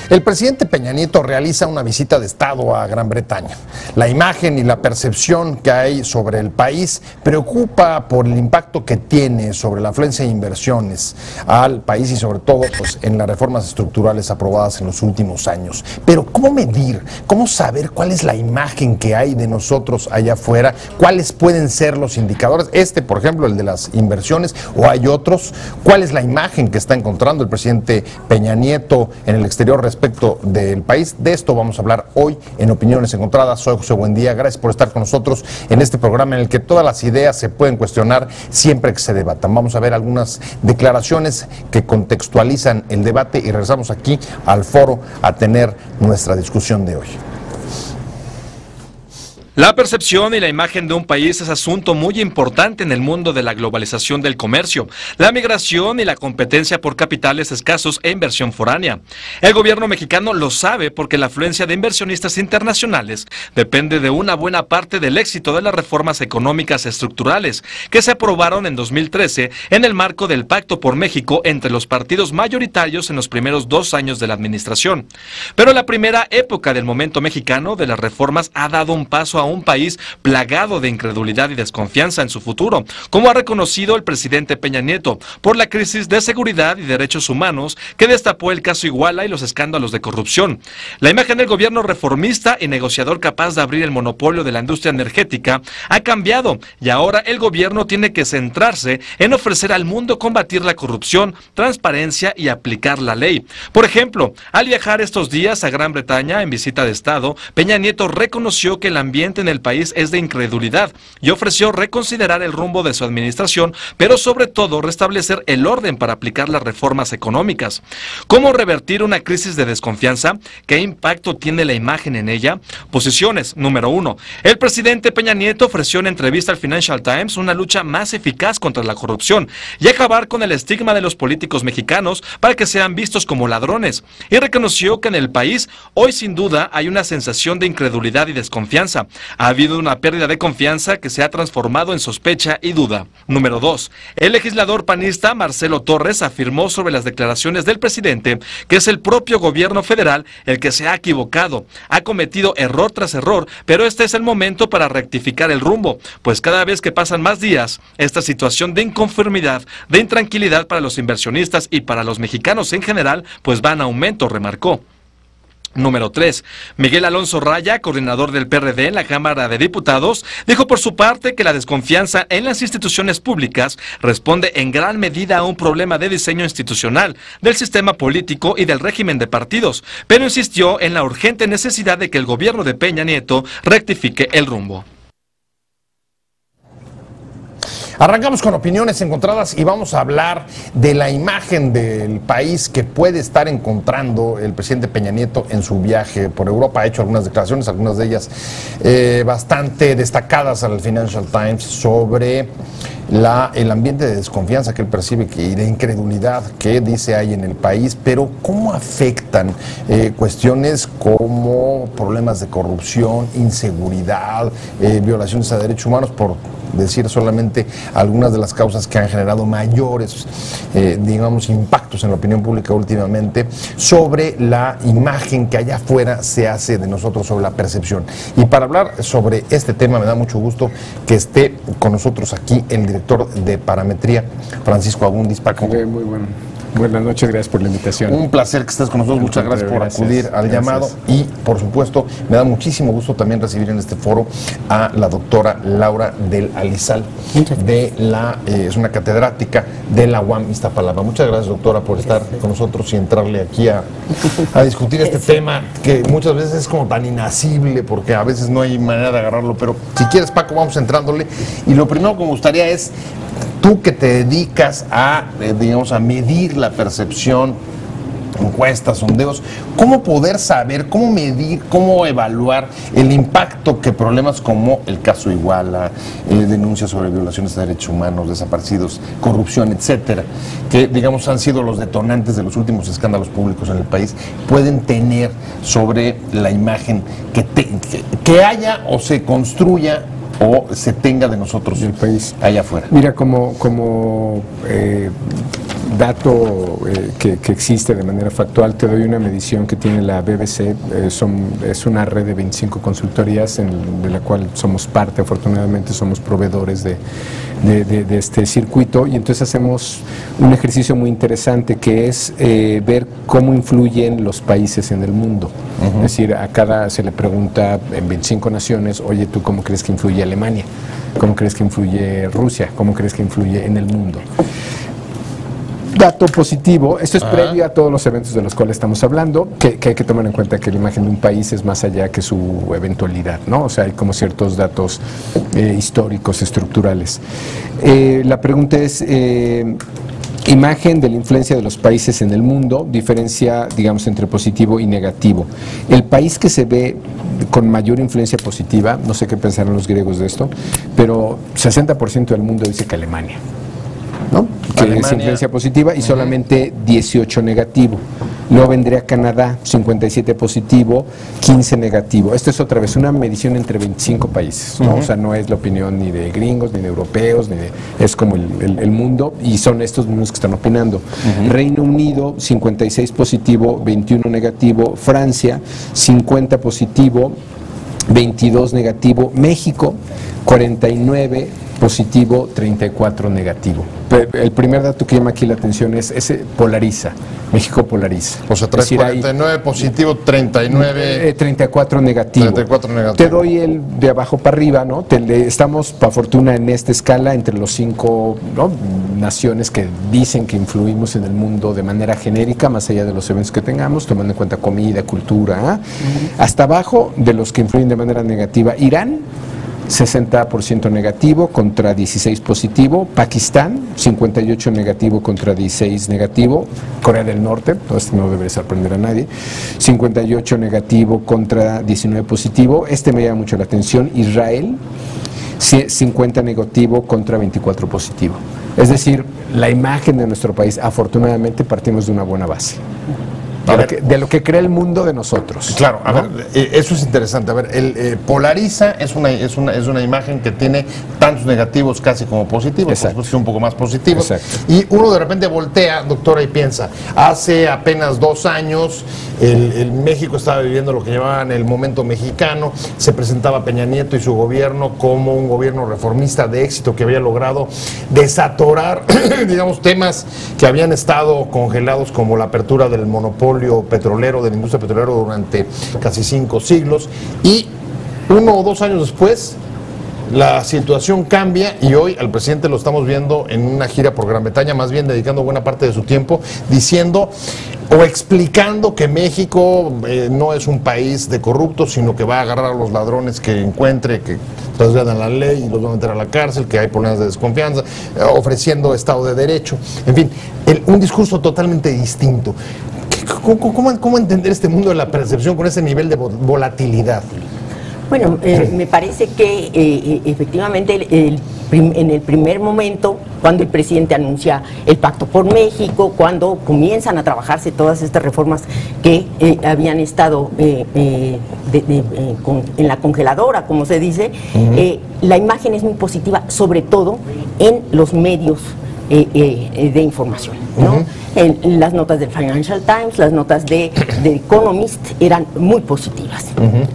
El presidente Peña Nieto realiza una visita de Estado a Gran Bretaña. La imagen y la percepción que hay sobre el país preocupa por el impacto que tiene sobre la afluencia de inversiones al país y sobre todo pues, en las reformas estructurales aprobadas en los últimos años. Pero ¿cómo medir? ¿Cómo saber cuál es la imagen que hay de nosotros allá afuera? ¿Cuáles pueden ser los indicadores? Por ejemplo, el de las inversiones, ¿o hay otros? ¿Cuál es la imagen que está encontrando el presidente Peña Nieto en el exterior respecto del país? De esto vamos a hablar hoy en Opiniones Encontradas. Soy José Buendía, gracias por estar con nosotros en este programa en el que todas las ideas se pueden cuestionar siempre que se debatan. Vamos a ver algunas declaraciones que contextualizan el debate y regresamos aquí al foro a tener nuestra discusión de hoy. La percepción y la imagen de un país es asunto muy importante en el mundo de la globalización del comercio, la migración y la competencia por capitales escasos e inversión foránea. El gobierno mexicano lo sabe porque la afluencia de inversionistas internacionales depende de una buena parte del éxito de las reformas económicas estructurales que se aprobaron en 2013 en el marco del Pacto por México entre los partidos mayoritarios en los primeros 2 años de la administración. Pero la primera época del momento mexicano de las reformas ha dado un paso a un país plagado de incredulidad y desconfianza en su futuro, como ha reconocido el presidente Peña Nieto, por la crisis de seguridad y derechos humanos que destapó el caso Iguala y los escándalos de corrupción. La imagen del gobierno reformista y negociador capaz de abrir el monopolio de la industria energética ha cambiado y ahora el gobierno tiene que centrarse en ofrecer al mundo combatir la corrupción, transparencia y aplicar la ley. Por ejemplo, al viajar estos días a Gran Bretaña en visita de Estado, Peña Nieto reconoció que el ambiente en el país es de incredulidad y ofreció reconsiderar el rumbo de su administración, pero sobre todo restablecer el orden para aplicar las reformas económicas. ¿Cómo revertir una crisis de desconfianza? ¿Qué impacto tiene la imagen en ella? Posiciones. Número 1. El presidente Peña Nieto ofreció en entrevista al Financial Times una lucha más eficaz contra la corrupción y acabar con el estigma de los políticos mexicanos para que sean vistos como ladrones, y reconoció que en el país hoy sin duda hay una sensación de incredulidad y desconfianza. Ha habido una pérdida de confianza que se ha transformado en sospecha y duda. Número 2. El legislador panista Marcelo Torres afirmó sobre las declaraciones del presidente que es el propio gobierno federal el que se ha equivocado, ha cometido error tras error, pero este es el momento para rectificar el rumbo, pues cada vez que pasan más días, esta situación de inconformidad, de intranquilidad para los inversionistas y para los mexicanos en general, pues va en aumento, remarcó. Número 3. Miguel Alonso Raya, coordinador del PRD en la Cámara de Diputados, dijo por su parte que la desconfianza en las instituciones públicas responde en gran medida a un problema de diseño institucional, del sistema político y del régimen de partidos, pero insistió en la urgente necesidad de que el gobierno de Peña Nieto rectifique el rumbo. Arrancamos con opiniones encontradas y vamos a hablar de la imagen del país que puede estar encontrando el presidente Peña Nieto en su viaje por Europa. Ha hecho algunas declaraciones, algunas de ellas bastante destacadas al Financial Times sobre el ambiente de desconfianza que él percibe y de incredulidad que dice hay en el país, pero cómo afectan cuestiones como problemas de corrupción, inseguridad, violaciones a derechos humanos, por decir solamente algunas de las causas que han generado mayores, digamos, impactos en la opinión pública últimamente sobre la imagen que allá afuera se hace de nosotros, sobre la percepción. Y para hablar sobre este tema me da mucho gusto que esté con nosotros aquí el director de Parametría, Francisco Agúndiz. Paco. Muy bueno. Buenas noches, gracias por la invitación. Un placer que estés con nosotros, muchas gracias por acudir al llamado y por supuesto me da muchísimo gusto también recibir en este foro a la doctora Laura del Alizal, es una catedrática de la UAM Iztapalapa. Muchas gracias, doctora, por estar con nosotros y entrarle aquí a discutir este tema que muchas veces es como tan inasible porque a veces no hay manera de agarrarlo, pero si quieres, Paco, vamos entrándole. Y lo primero que me gustaría es, tú que te dedicas a, digamos, a medir la percepción, encuestas, sondeos, ¿cómo poder saber, cómo medir, cómo evaluar el impacto que problemas como el caso Iguala, denuncias sobre violaciones de derechos humanos, desaparecidos, corrupción, etcétera, que digamos han sido los detonantes de los últimos escándalos públicos en el país, pueden tener sobre la imagen que haya o se construya o se tenga de nosotros del país allá afuera? Mira, como dato que existe de manera factual, te doy una medición que tiene la BBC, es una red de 25 consultorías de la cual somos parte, afortunadamente somos proveedores de este circuito, y entonces hacemos un ejercicio muy interesante que es ver cómo influyen los países en el mundo. Es decir, a cada se le pregunta en 25 naciones, oye, ¿tú cómo crees que influye Alemania? ¿Cómo crees que influye Rusia? ¿Cómo crees que influye en el mundo? Dato positivo, esto es previo a todos los eventos de los cuales estamos hablando, que hay que tomar en cuenta que la imagen de un país es más allá que su eventualidad, ¿no? O sea, hay como ciertos datos históricos, estructurales. La pregunta es, imagen de la influencia de los países en el mundo, diferencia, digamos, entre positivo y negativo. El país que se ve con mayor influencia positiva, no sé qué pensarán los griegos de esto, pero 60% del mundo dice que Alemania, ¿no? Que es influencia positiva, y solamente 18 negativo. Luego vendría Canadá, 57 positivo, 15 negativo. Esto es otra vez una medición entre 25 países, ¿no? O sea, no es la opinión ni de gringos, ni de europeos, es como el mundo, y son estos mismos que están opinando. Reino Unido, 56 positivo, 21 negativo. Francia, 50 positivo, 22 negativo. México, 49 positivo, 34 negativo. El primer dato que llama aquí la atención es ese polariza. México polariza. O sea, 49 positivo, 34 negativo. 34 negativo. Te doy el de abajo para arriba, ¿no? Estamos, por fortuna, en esta escala entre los 5, ¿no?, naciones que dicen que influimos en el mundo de manera genérica, más allá de los eventos que tengamos, tomando en cuenta comida, cultura. Hasta abajo, de los que influyen de manera negativa, Irán, 60% negativo contra 16 positivo. Pakistán, 58 negativo contra 16 negativo. Corea del Norte, esto no debe sorprender a nadie, 58 negativo contra 19 positivo. Este me llama mucho la atención. Israel, 50 negativo contra 24 positivo. Es decir, la imagen de nuestro país, afortunadamente, partimos de una buena base. De lo que cree el mundo de nosotros. Claro, a ver, eso es interesante. A ver, polariza es una imagen que tiene tantos negativos casi como positivos. Exacto. Por supuesto, un poco más positivos. Exacto. Y uno de repente voltea, doctora, y piensa, hace apenas 2 años el México estaba viviendo lo que llamaban el momento mexicano, se presentaba Peña Nieto y su gobierno como un gobierno reformista de éxito que había logrado desatorar, digamos, temas que habían estado congelados, como la apertura del monopolio petrolero, de la industria petrolera durante casi 5 siglos, y 1 o 2 años después la situación cambia, y hoy al presidente lo estamos viendo en una gira por Gran Bretaña, más bien dedicando buena parte de su tiempo diciendo o explicando que México no es un país de corruptos, sino que va a agarrar a los ladrones que encuentre, que trasladan la ley y los van a meter a la cárcel, que hay problemas de desconfianza, ofreciendo Estado de Derecho, en fin, un discurso totalmente distinto. ¿Cómo entender este mundo de la percepción con ese nivel de volatilidad? Bueno, me parece que efectivamente en el primer momento, cuando el presidente anuncia el Pacto por México, cuando comienzan a trabajarse todas estas reformas que habían estado en la congeladora, como se dice, la imagen es muy positiva, sobre todo en los medios de información, ¿no? En las notas del Financial Times, las notas de Economist eran muy positivas.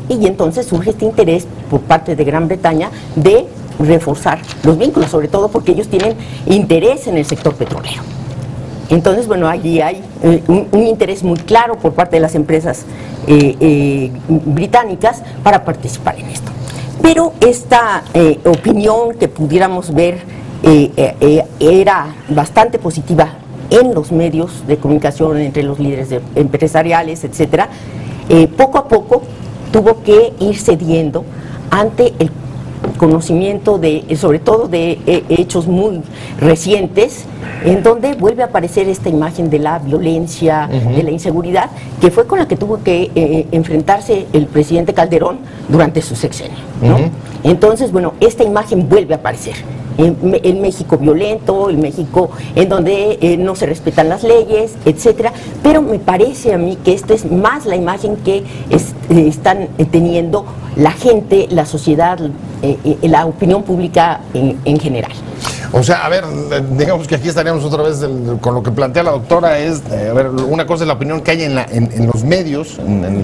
Y entonces surge este interés por parte de Gran Bretaña de reforzar los vínculos, sobre todo porque ellos tienen interés en el sector petrolero. Entonces, bueno, allí hay un interés muy claro por parte de las empresas británicas para participar en esto. Pero esta opinión que pudiéramos ver era bastante positiva en los medios de comunicación, entre los líderes empresariales, etcétera, poco a poco tuvo que ir cediendo ante el conocimiento sobre todo de hechos muy recientes, en donde vuelve a aparecer esta imagen de la violencia, de la inseguridad, que fue con la que tuvo que enfrentarse el presidente Calderón durante su sexenio, ¿no? Entonces, bueno, esta imagen vuelve a aparecer. El México violento, el México en donde no se respetan las leyes, etcétera, pero me parece a mí que esta es más la imagen que están teniendo la gente, la sociedad, la opinión pública en general. O sea, a ver, digamos que aquí estaríamos otra vez con lo que plantea la doctora, es, a ver, una cosa es la opinión que hay en los medios, en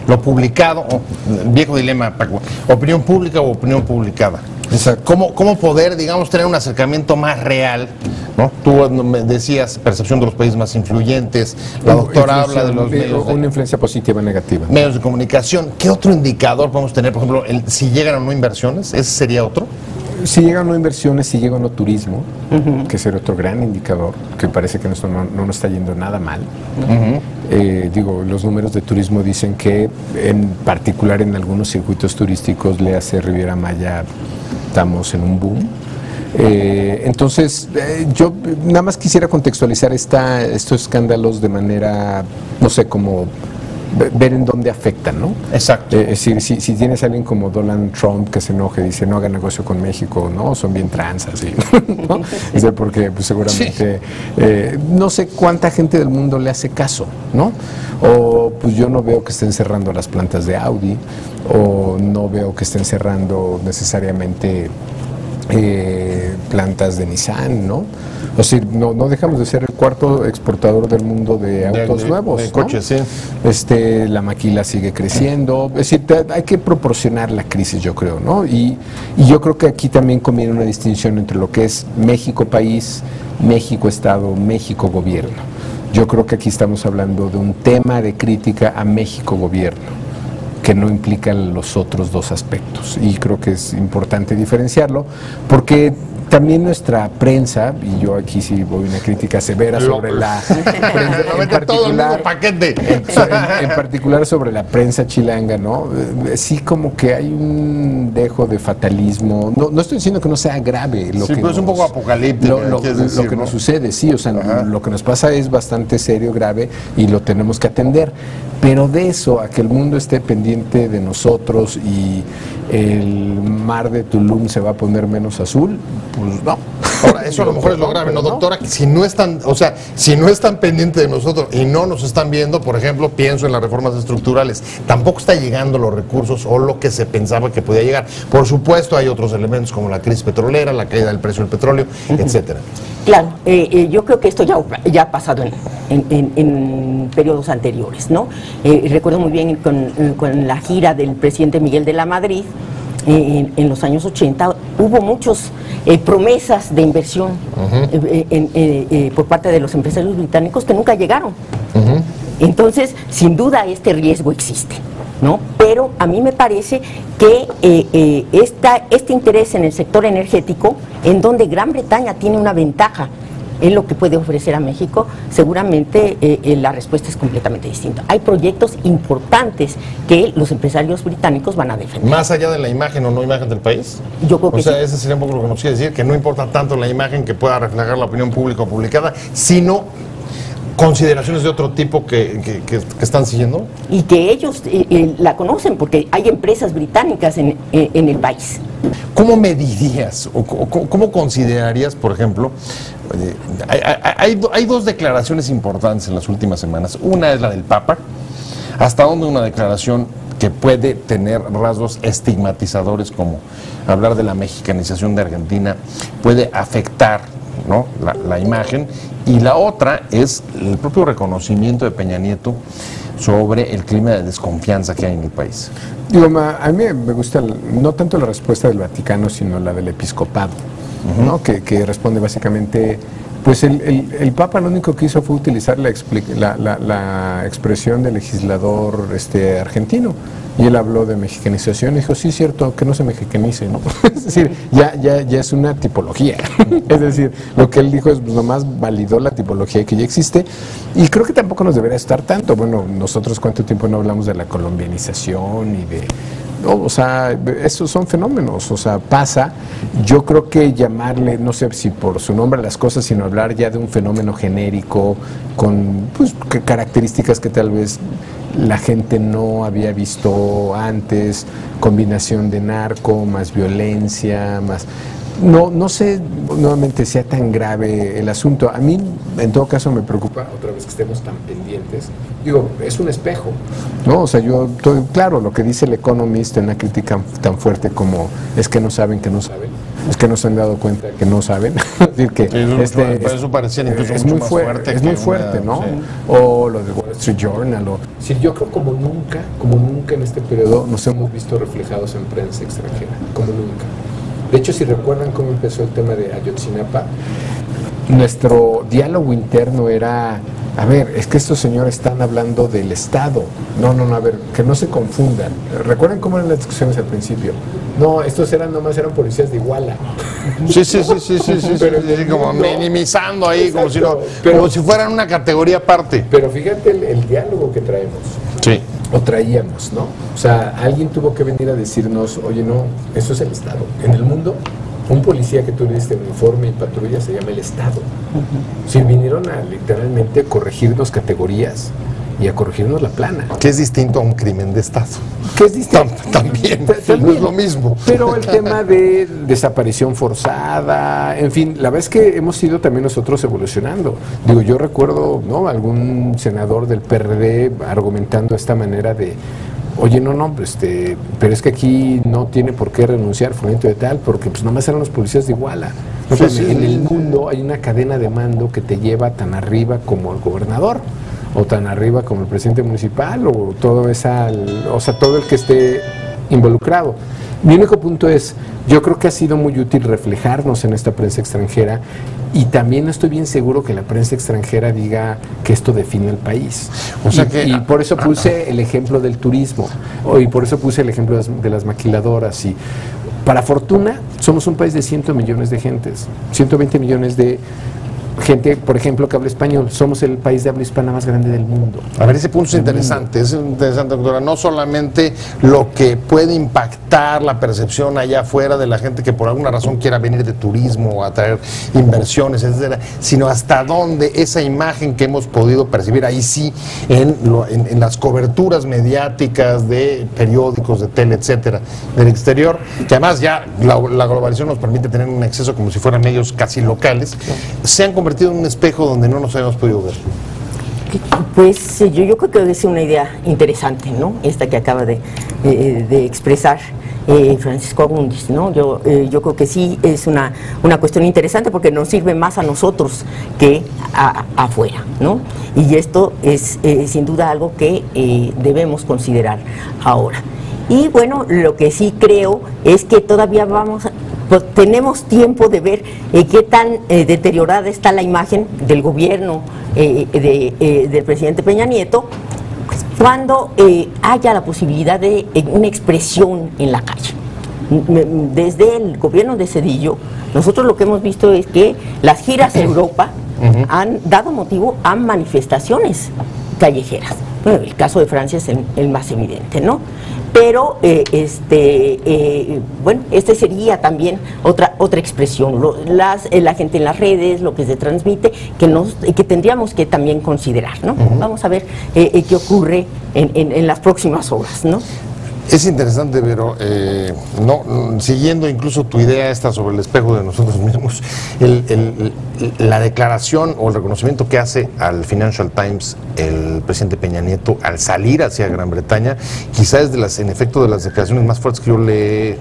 lo publicado, el viejo dilema, Paco, opinión pública o opinión publicada. ¿Cómo poder, digamos, tener un acercamiento más real? ¿No? Tú me decías percepción de los países más influyentes, la doctora habla de los medios. Una influencia positiva o negativa. Medios de comunicación. ¿Qué otro indicador podemos tener? Por ejemplo, si llegan o no inversiones, ¿ese sería otro? Si llegan o no inversiones, si llega o no turismo, que sería otro gran indicador, que parece que esto no nos está yendo nada mal. Digo, los números de turismo dicen que, en particular en algunos circuitos turísticos, le hace Riviera Maya, estamos en un boom. Entonces, yo nada más quisiera contextualizar estos escándalos de manera, no sé, como ver en dónde afectan, ¿no? Exacto. Es decir, si tienes a alguien como Donald Trump que se enoje y dice no haga negocio con México, ¿no? Son bien transas, ¿no? O sea, porque pues, seguramente no sé cuánta gente del mundo le hace caso, ¿no? O pues yo no veo que estén cerrando las plantas de Audi, o no veo que estén cerrando necesariamente plantas de Nissan, ¿no? O sea, no dejamos de ser el cuarto exportador del mundo de autos nuevos, de coches, ¿no? Sí. La maquila sigue creciendo, es decir, hay que proporcionar la crisis, yo creo, ¿no? Y yo creo que aquí también conviene una distinción entre lo que es México país, México Estado, México gobierno. Yo creo que aquí estamos hablando de un tema de crítica a México gobierno, que no implican los otros dos aspectos. Y creo que es importante diferenciarlo, porque también nuestra prensa, y yo aquí sí voy una crítica severa sobre la en particular sobre la prensa chilanga, ¿no? Sí, como que hay un dejo de fatalismo. No estoy diciendo que no sea grave lo que pero es un poco apocalíptico. Lo que nos sucede, sí, o sea, lo que nos pasa es bastante serio, grave, y lo tenemos que atender. Pero de eso a que el mundo esté pendiente de nosotros y el mar de Tulum se va a poner menos azul, pues no. Ahora, eso a lo mejor es lo grave, ¿no, doctora? Que si no están pendientes de nosotros y no nos están viendo, por ejemplo, pienso en las reformas estructurales, tampoco está llegando los recursos o lo que se pensaba que podía llegar. Por supuesto, hay otros elementos como la crisis petrolera, la caída del precio del petróleo, etcétera. Claro, yo creo que esto ya ha pasado en periodos anteriores, ¿no? Recuerdo muy bien con la gira del presidente Miguel de la Madrid, en los años 80, hubo muchas promesas de inversión por parte de los empresarios británicos que nunca llegaron. Entonces, sin duda, este riesgo existe, ¿no? Pero a mí me parece que este interés en el sector energético, en donde Gran Bretaña tiene una ventaja en lo que puede ofrecer a México, seguramente la respuesta es completamente distinta. Hay proyectos importantes que los empresarios británicos van a defender. ¿Más allá de la imagen o no imagen del país? Yo creo que sí. Ese sería un poco lo que nos quiere decir, que no importa tanto la imagen que pueda reflejar la opinión pública o publicada, sino consideraciones de otro tipo que están siguiendo. Y que ellos la conocen, porque hay empresas británicas en el país. ¿Cómo medirías o cómo considerarías, por ejemplo, hay dos declaraciones importantes en las últimas semanas? Una es la del Papa. ¿Hasta dónde una declaración que puede tener rasgos estigmatizadores, como hablar de la mexicanización de Argentina, puede afectar, ¿no?, la imagen? Y la otra es el propio reconocimiento de Peña Nieto sobre el clima de desconfianza que hay en el país. Digo, a mí me gusta no tanto la respuesta del Vaticano, sino la del episcopado, ¿no? Que responde básicamente, pues el Papa lo único que hizo fue utilizar la expresión del legislador argentino, y él habló de mexicanización y dijo, sí, es cierto, que no se mexicanice, ¿no? Es decir, ya es una tipología. Es decir, lo que él dijo es, pues nomás validó la tipología que ya existe, y creo que tampoco nos debería estar tanto. Bueno, nosotros cuánto tiempo no hablamos de la colombianización y de... No, o sea, esos son fenómenos, o sea, pasa. Yo creo que llamarle, no sé si por su nombre a las cosas, sino hablar ya de un fenómeno genérico con, pues, características que tal vez la gente no había visto antes, combinación de narco, más violencia, más... No sé nuevamente sea tan grave el asunto. A mí, en todo caso, me preocupa otra vez que estemos tan pendientes. Digo, es un espejo, ¿no? O sea, claro, lo que dice el Economist en una crítica tan fuerte como es que no saben que no saben. es que no se han dado cuenta que no saben. Es decir, que eso parecía incluso es mucho muy más fuerte. Es muy fuerte, ¿no? Sí. O lo del Wall Street Journal. Sí, yo creo como nunca en este periodo nos hemos visto reflejados en prensa extranjera, como nunca. De hecho, si recuerdan cómo empezó el tema de Ayotzinapa, nuestro diálogo interno era, a ver, es que estos señores están hablando del Estado. No, a ver, que no se confundan. ¿Recuerdan cómo eran las discusiones al principio? No, estos nomás eran policías de Iguala. Sí, pero como minimizando ahí, exacto, como si fueran una categoría aparte. Pero fíjate el diálogo que traemos. Sí. O traíamos, ¿no? O sea, alguien tuvo que venir a decirnos, oye, no, eso es el Estado. En el mundo, un policía que tú le diste uniforme y patrulla se llama el Estado. Sí, vinieron a literalmente corregirnos categorías y a corregirnos la plana. Que es distinto a un crimen de Estado. Que es distinto. También, no es lo mismo. Pero el tema de desaparición forzada, en fin, la verdad es que hemos ido también nosotros evolucionando. Digo, yo recuerdo, ¿no?, algún senador del PRD argumentando de esta manera de, oye, pero es que aquí no tiene por qué renunciar fulanito de tal, porque pues nomás eran los policías de Iguala. En el mundo hay una cadena de mando que te lleva tan arriba como el gobernador, o tan arriba como el presidente municipal, o todo todo el que esté involucrado. Mi único punto es, yo creo que ha sido muy útil reflejarnos en esta prensa extranjera, y también estoy bien seguro que la prensa extranjera diga que esto define el país. O sea y por eso puse el ejemplo del turismo, y por eso puse el ejemplo de las maquiladoras. Y para fortuna, somos un país de 100 millones de gentes, 120 millones de gente, por ejemplo, que habla español. Somos el país de habla hispana más grande del mundo. A ver, ese punto es interesante, doctora. No solamente lo que puede impactar la percepción allá afuera de la gente que por alguna razón quiera venir de turismo o atraer inversiones, etcétera, sino hasta dónde esa imagen que hemos podido percibir ahí sí en las coberturas mediáticas de periódicos, de tele, etcétera, del exterior, que además ya la globalización nos permite tener un acceso como si fueran medios casi locales, se han convertido en un espejo donde no nos habíamos podido ver. Pues yo creo que es una idea interesante, ¿no? Esta que acaba de expresar Francisco Agúndez, ¿no? Yo creo que sí es una cuestión interesante, porque nos sirve más a nosotros que afuera, ¿no? Y esto es sin duda algo que debemos considerar ahora. Y bueno, lo que sí creo es que todavía tenemos tiempo de ver qué tan deteriorada está la imagen del gobierno del presidente Peña Nieto, pues, cuando haya la posibilidad de una expresión en la calle. Desde el gobierno de Zedillo, nosotros lo que hemos visto es que las giras a Europa han dado motivo a manifestaciones callejeras. Bueno, el caso de Francia es el más evidente, ¿no? Pero bueno, sería también otra expresión, la gente en las redes, lo que se transmite, que tendríamos que también considerar, ¿no? Vamos a ver qué ocurre en las próximas horas, ¿no? Es interesante, pero siguiendo incluso tu idea esta sobre el espejo de nosotros mismos, la declaración o el reconocimiento que hace al Financial Times el presidente Peña Nieto al salir hacia Gran Bretaña, quizás es en efecto de las declaraciones más fuertes que yo le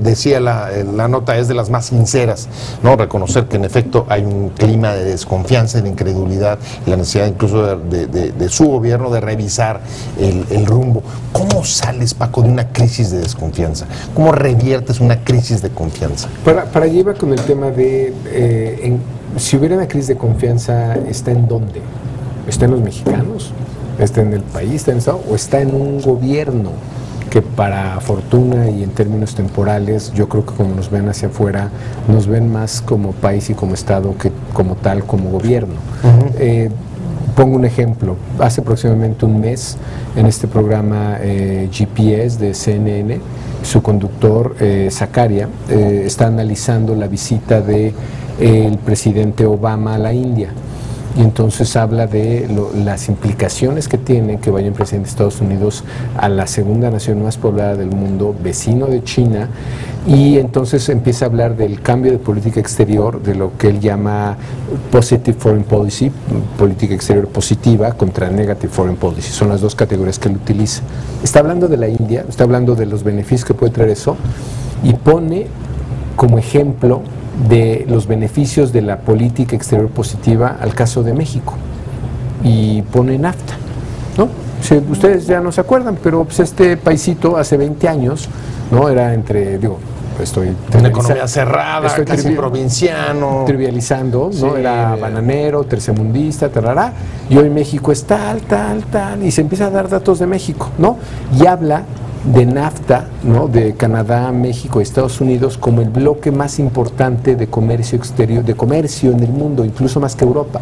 decía la nota, es de las más sinceras, ¿no? Reconocer que en efecto hay un clima de desconfianza y de incredulidad, y la necesidad incluso de su gobierno de revisar el rumbo. ¿Cómo sales, Paco, de una crisis de desconfianza? ¿Cómo reviertes una crisis de confianza? Para allá iba con el tema de, si hubiera una crisis de confianza, ¿está en dónde? ¿Está en los mexicanos? ¿Está en el país? ¿Está en el Estado? ¿O está en un gobierno que, para fortuna y en términos temporales, yo creo que como nos ven hacia afuera, nos ven más como país y como Estado que como tal, como gobierno? Pongo un ejemplo. Hace aproximadamente un mes, en este programa GPS de CNN, su conductor, Zakaria, está analizando la visita del presidente Obama a la India. Y entonces habla de las implicaciones que tiene que vaya un presidente de Estados Unidos a la segunda nación más poblada del mundo, vecino de China, y entonces empieza a hablar del cambio de política exterior, de lo que él llama Positive Foreign Policy, política exterior positiva, contra Negative Foreign Policy. Son las dos categorías que él utiliza. Está hablando de la India, está hablando de los beneficios que puede traer eso, y pone como ejemplo de los beneficios de la política exterior positiva al caso de México y pone NAFTA, ¿no? Ustedes ya no se acuerdan, pero pues este paisito hace 20 años, ¿no? Era entre, digo, estoy una economía cerrada, casi provinciano, trivializando, ¿no? Sí. Era bananero, tercermundista, tarará, y hoy México es tal, y se empieza a dar datos de México, ¿no? Y habla de NAFTA, ¿no? De Canadá, México, Estados Unidos como el bloque más importante de comercio exterior, de comercio en el mundo, incluso más que Europa.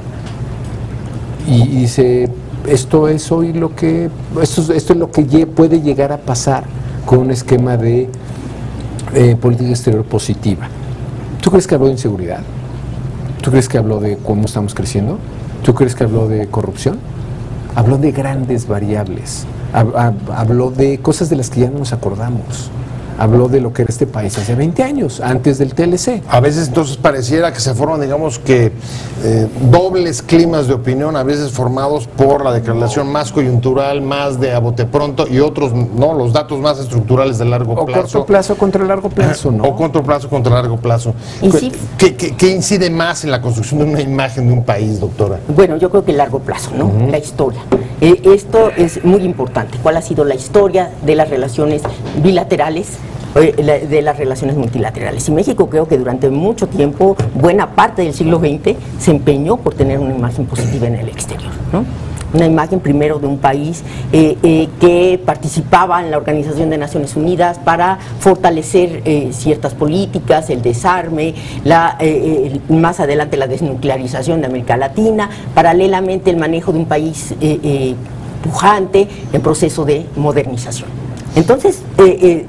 Y dice, esto es hoy lo que, esto es lo que puede llegar a pasar con un esquema de política exterior positiva. ¿Tú crees que habló de inseguridad? ¿Tú crees que habló de cómo estamos creciendo? ¿Tú crees que habló de corrupción? Habló de grandes variables. Habló de cosas de las que ya no nos acordamos. Habló de lo que era este país hace 20 años, antes del TLC. A veces entonces pareciera que se forman, digamos que, dobles climas de opinión, a veces formados por la declaración más coyuntural, más de a bote pronto, y otros, ¿no? Los datos más estructurales de largo plazo. O corto plazo contra largo plazo, ¿no? O corto plazo contra largo plazo. Y sí. ¿Qué incide más en la construcción de una imagen de un país, doctora? Bueno, yo creo que el largo plazo, ¿no? La historia. Esto es muy importante. ¿Cuál ha sido la historia de las relaciones bilaterales, de las relaciones multilaterales? Y México, creo que durante mucho tiempo, buena parte del siglo XX, se empeñó por tener una imagen positiva en el exterior, ¿no? Una imagen primero de un país que participaba en la Organización de Naciones Unidas para fortalecer ciertas políticas, el desarme, más adelante la desnuclearización de América Latina, paralelamente el manejo de un país pujante en proceso de modernización. Entonces,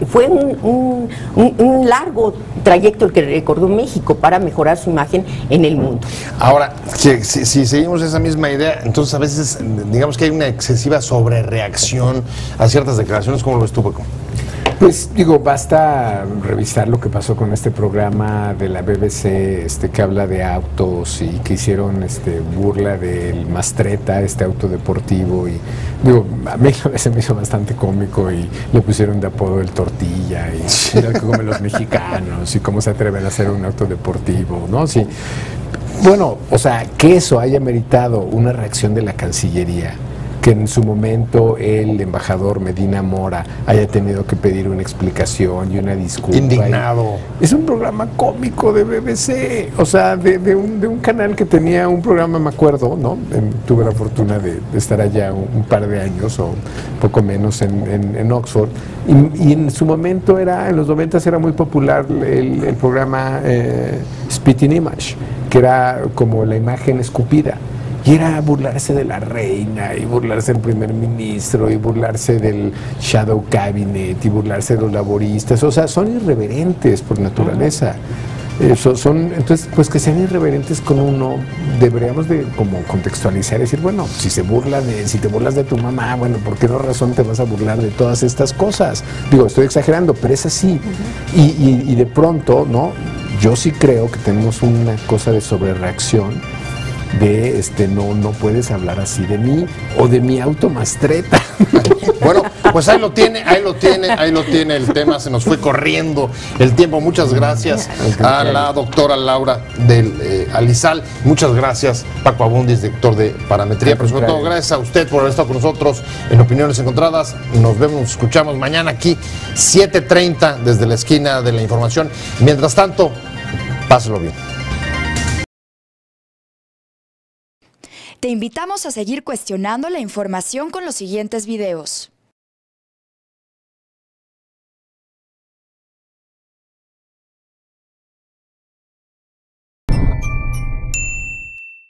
fue un largo trayecto el que recorrió México para mejorar su imagen en el mundo. Ahora, si seguimos esa misma idea, entonces a veces, digamos que hay una excesiva sobrereacción a ciertas declaraciones. ¿Cómo lo ves tú, Paco? Pues digo, basta revisar lo que pasó con este programa de la BBC que habla de autos y que hicieron burla del Mastretta, este auto deportivo, y digo, a mí se me hizo bastante cómico y le pusieron de apodo el Tortilla y mira que comen los mexicanos y cómo se atreven a hacer un auto deportivo, ¿no? Sí. Bueno, o sea, que eso haya meritado una reacción de la Cancillería, que en su momento el embajador Medina Mora haya tenido que pedir una explicación y una disculpa. Indignado. Es un programa cómico de BBC, o sea, de un canal que tenía un programa, me acuerdo, ¿no? Tuve la fortuna de estar allá un par de años o poco menos en Oxford, y en su momento en los 90s era muy popular el programa Spitting Image, que era como la imagen escupida. Y era burlarse de la reina, y burlarse del primer ministro, y burlarse del shadow cabinet, y burlarse de los laboristas. O sea, son irreverentes por naturaleza. Entonces, pues que sean irreverentes con uno, deberíamos de como contextualizar y decir, bueno, si te burlas de tu mamá, bueno, ¿por qué no razón te vas a burlar de todas estas cosas? Digo, estoy exagerando, pero es así. Y de pronto, ¿no? Yo sí creo que tenemos una cosa de sobrereacción de no puedes hablar así de mí o de mi auto Mastretta. Bueno, pues ahí lo tiene el tema, se nos fue corriendo el tiempo. Muchas gracias a la doctora Laura del Alizal, muchas gracias Paco Abundis, director de Parametría, pero sobre todo gracias a usted por haber estado con nosotros en Opiniones Encontradas. Nos vemos, nos escuchamos mañana aquí 7:30 desde la esquina de la información. Mientras tanto, páselo bien. Te invitamos a seguir cuestionando la información con los siguientes videos.